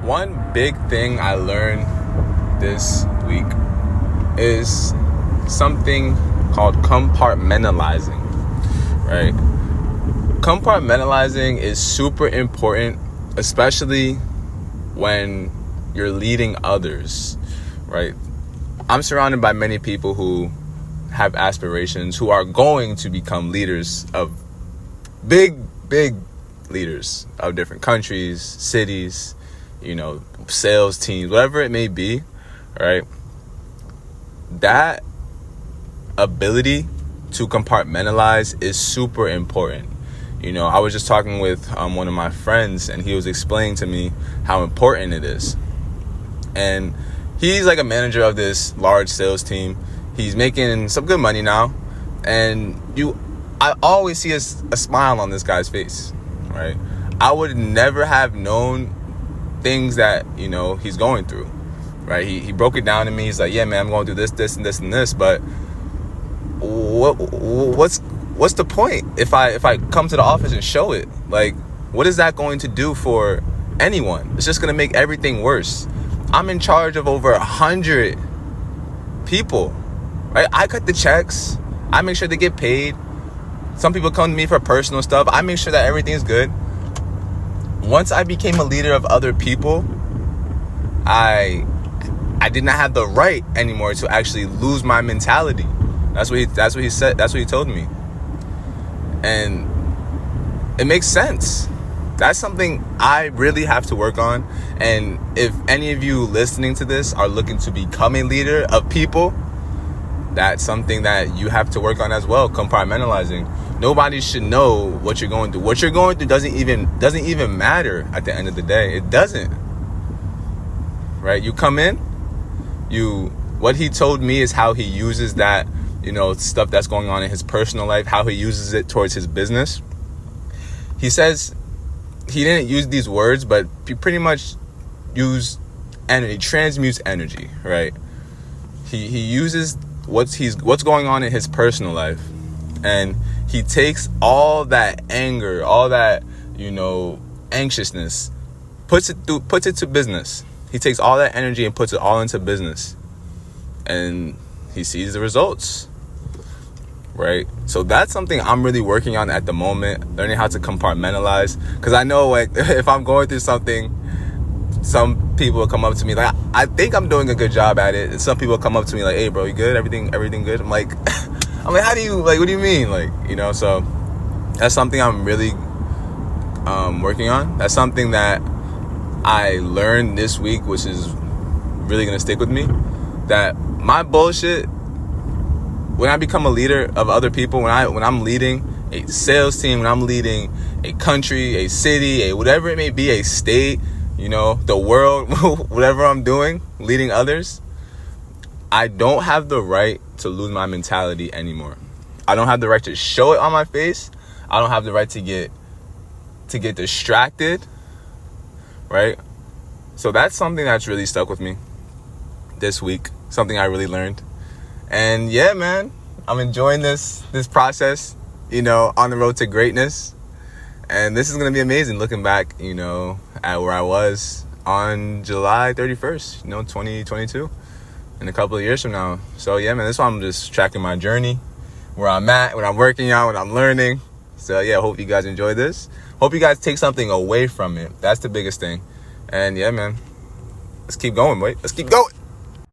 One big thing I learned this week is something called compartmentalizing, right? Compartmentalizing is super important, especially when you're leading others, right? I'm surrounded by many people who have aspirations, who are going to become leaders of big leaders of different countries, cities, sales teams, whatever it may be, right? That ability to compartmentalize is super important. I was just talking with one of my friends, and he was explaining to me how important it is. And he's like a manager of this large sales team. He's making some good money now, and I always see a smile on this guy's face, right? I would never have known things that he's going through, right? He broke it down to me. He's like, yeah, man, I'm going through this and this and this, but what's the point if I come to the office and show it? Like, what is that going to do for anyone? It's just going to make everything worse. I'm in charge of over 100 people, right? I cut the checks. I make sure they get paid. Some people come to me for personal stuff. I make sure that everything's good. Once I became a leader of other people, I did not have the right anymore to actually lose my mentality. That's what he said. That's what he told me. And it makes sense. That's something I really have to work on. And if any of you listening to this are looking to become a leader of people, that's something that you have to work on as well, compartmentalizing. Nobody should know what you're going through. What you're going through doesn't even matter at the end of the day. It doesn't. Right? You come in, what he told me is how he uses that, stuff that's going on in his personal life, how he uses it towards his business. He says he didn't use these words, but he pretty much used energy, transmutes energy, right? He uses what's going on in his personal life, and he takes all that anger, all that, anxiousness, puts it to business. He takes all that energy and puts it all into business, and he sees the results, right? So that's something I'm really working on at the moment, learning how to compartmentalize, because I know, like, if I'm going through something, some people will come up to me like, I think I'm doing a good job at it, and some people come up to me like, hey bro, you good? Everything good? I'm like how do you, like, what do you mean? Like, so that's something I'm really working on. That's something that I learned this week, which is really gonna stick with me, that my bullshit, when I become a leader of other people, when I'm leading a sales team, when I'm leading a country, a city, a whatever it may be, a state, the world, whatever I'm doing, leading others, I don't have the right to lose my mentality anymore. I don't have the right to show it on my face. I don't have the right to get distracted, right? So that's something that's really stuck with me this week, something I really learned. And yeah, man, I'm enjoying this process, on the road to greatness. And this is going to be amazing looking back, at where I was on July 31st, 2022, in a couple of years from now. So yeah, man, this one I'm just tracking my journey, where I'm at, what I'm working on, what I'm learning. So yeah, hope you guys enjoy this. Hope you guys take something away from it. That's the biggest thing. And yeah, man, let's keep going, Let's keep going.